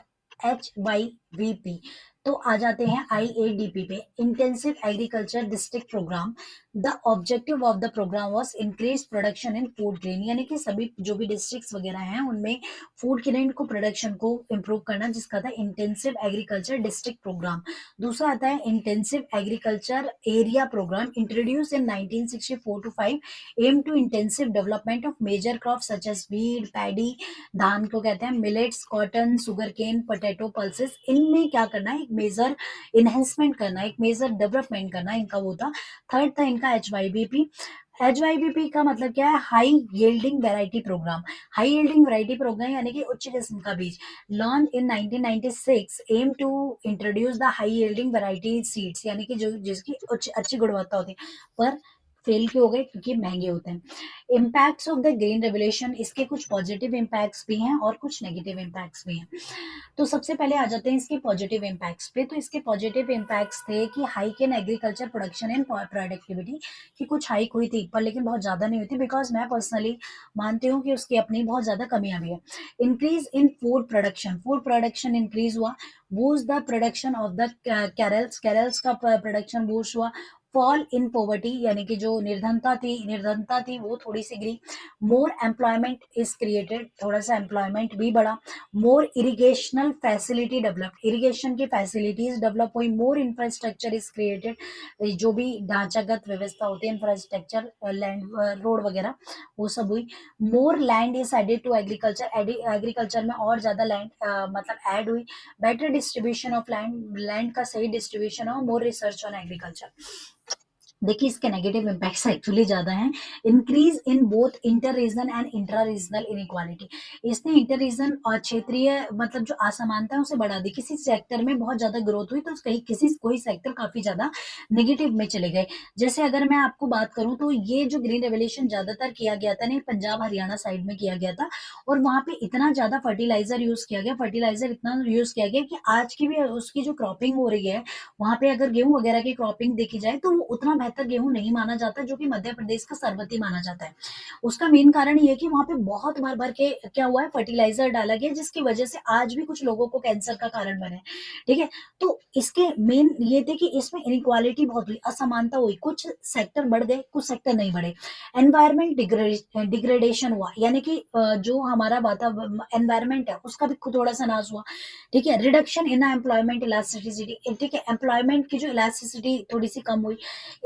HYVP। तो आ जाते हैं IADP पे, intensive agriculture district program. The objective of the program was increase production in food grain, यानी कि सभी जो भी डिस्ट्रिक्ट्स वगैरह हैं उनमें फूड ग्रेन को प्रोडक्शन को इंप्रूव करना, जिसका था इंटेंसिव एग्रीकल्चर डिस्ट्रिक्ट प्रोग्राम। दूसरा आता है intensive agriculture area program, introduce in 1964 to 5, aim to intensive development of major crop such as wheat, paddy, धान को कहते हैं, millets, cotton, sugar cane, potato, pulses, इनमें क्या करना है, एक मेजर इनहेंसमेंट करना है, एक मेजर डेवलपमेंट करना है, इनका वो था। थर्ड था इनका HYVP। HYVP का मतलब क्या है, high yielding variety program. High yielding variety program यानी कि उच्च किस्म का बीज, launch in 1996, aim to introduce the high yielding variety seeds, यानी कि जो जिसकी उच्च अच्छी गुणवत्ता होती है, पर फेल क्यों हो गए, क्योंकि महंगे होते हैं। Impacts of the green revolution, इसके कुछ पॉजिटिव इम्पैक्ट्स भी हैं और कुछ नेगेटिव इम्पैक्ट्स भी हैं। तो सबसे पहले आ जाते हैं इसके पॉजिटिव इम्पैक्ट्स पे। तो इसके पॉजिटिव इम्पैक्ट्स थे कि hike in agriculture production and productivity, की कुछ हाइक हुई थी पर लेकिन बहुत ज़्यादा नहीं हुई थी, बिकॉज मैं पर्सनली मानती हूँ कि उसकी अपनी बहुत ज़्यादा कमियां भी है। Increase in food production increase हुआ। Boost the production of the cereals, cereals का प्रोडक्शन बूस्ट हुआ। फॉल इन पॉवर्टी यानी कि जो निर्धनता थी वो थोड़ी सी गिरी। मोर एम्प्लॉयमेंट इज क्रिएटेड, थोड़ा सा एम्प्लॉयमेंट भी बढ़ा। More irrigational facility developed, irrigation की फैसिलिटीज डेवलप हुई। मोर इंफ्रास्ट्रक्चर इज क्रिएटेड, जो भी ढांचागत व्यवस्था होती है इंफ्रास्ट्रक्चर, लैंड, रोड वगैरह, वो सब हुई। More land is added to agriculture, agriculture में और ज्यादा लैंड मतलब ऐड हुई। Better distribution of land, land का सही डिस्ट्रीब्यूशन हो। More research on agriculture. देखिए इसके नेगेटिव इम्पैक्ट्स एक्चुअली ज्यादा हैं। Increase in both inter region and intra regional inequality, इसने इंटर रीजन और क्षेत्रीय मतलब जो असमानता है उसे बढ़ा दी। किसी सेक्टर में बहुत ज्यादा ग्रोथ हुई तो कहीं किसी कोई सेक्टर काफी ज्यादा नेगेटिव में चले गए। जैसे अगर मैं आपको बात करूं तो ये जो ग्रीन रेवोल्यूशन ज्यादातर किया गया था नहीं, पंजाब हरियाणा साइड में किया गया था, और वहां पे इतना ज्यादा फर्टिलाइजर यूज किया गया, फर्टिलाइजर इतना यूज किया गया कि आज की भी उसकी जो क्रॉपिंग हो रही है वहां पे अगर गेहूं वगैरह की क्रॉपिंग देखी जाए तो वो उतना बेहतर गेहूं नहीं माना जाता, जो कि मध्य प्रदेश का सरबती माना जाता है। उसका मेन कारण ये है कि वहां पे बहुत भर भर के क्या हुआ है, फर्टिलाइजर डाला गया, जिसकी वजह से आज भी कुछ लोगों को कैंसर का कारण बने। ठीक है, तो इसके मेन ये थे कि इसमें इनइक्वालिटी बहुत हुई, असमानता हुई, कुछ सेक्टर बढ़ गए कुछ सेक्टर नहीं बढ़े। एनवायरमेंट डिग्रेडेशन हुआ, यानी कि जो हमारा वातावरण एनवायरमेंट है उसका भी थोड़ा सा नाश हुआ। ठीक है, रिडक्शन इन एम्प्लॉयमेंट इलास्टिसिटी, ठीक है, एम्प्लॉयमेंट की जो इलास्टिसिटी थोड़ी सी कम हुई।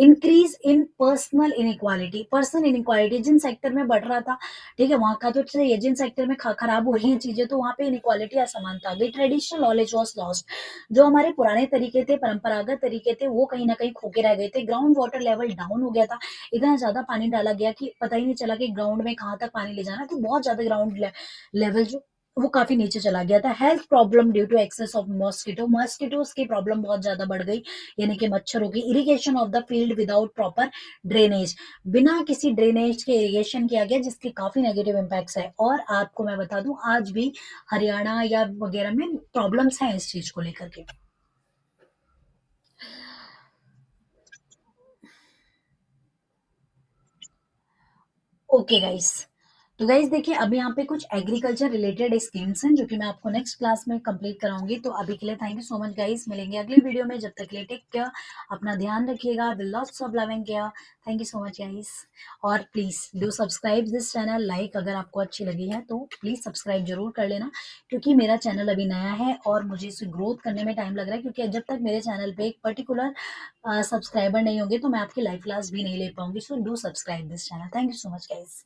Increase in personal inequality, personal inequality जिन सेक्टर में बढ़ रहा था, ठीक है, वहां का तो सही है, जिन सेक्टर में खराब हो रही है चीजें तो वहां पे इनइक्वालिटी असमानता आ गई। ट्रेडिशनल नॉलेज वॉज लॉस्ट, जो हमारे पुराने तरीके थे, परंपरागत तरीके थे, वो कहीं ना कहीं खोके रह गए थे। ग्राउंड वाटर लेवल डाउन हो गया था, इतना ज्यादा पानी डाला गया कि पता ही नहीं चला कि ग्राउंड में कहाँ तक पानी ले जाना, तो बहुत ज्यादा ग्राउंड लेवल जो वो काफी नीचे चला गया था। Health problem due to excess of mosquito, mosquitoes की प्रॉब्लम बहुत ज्यादा बढ़ गई, यानी कि मच्छरों की। Irrigation of the field without proper drainage, बिना किसी ड्रेनेज के इरिगेशन किया गया, जिसके काफी नेगेटिव इम्पैक्ट्स है। और आपको मैं बता दूं आज भी हरियाणा या वगैरह में प्रॉब्लम्स हैं इस चीज को लेकर के। ओके गाइस, तो गाइस देखिए अब यहाँ पे कुछ एग्रीकल्चर रिलेटेड स्कीम्स हैं जो कि मैं आपको नेक्स्ट क्लास में कंप्लीट कराऊंगी। तो अभी के लिए thank you so much guys, मिलेंगे अगली वीडियो में, जब तक के लिए टेक केयर, अपना ध्यान रखिएगा, will lots of love and care. Thank you so much guys. और please do subscribe this channel, like अगर आपको अच्छी लगी है तो प्लीज सब्सक्राइब जरूर कर लेना, क्योंकि मेरा चैनल अभी नया है और मुझे इसे ग्रोथ करने में टाइम लग रहा है, क्योंकि जब तक मेरे चैनल पे एक पर्टिकुलर सब्सक्राइबर नहीं होंगे तो मैं आपकी लाइव क्लास भी नहीं ले पाऊंगी। So do subscribe this channel. Thank you so much guys.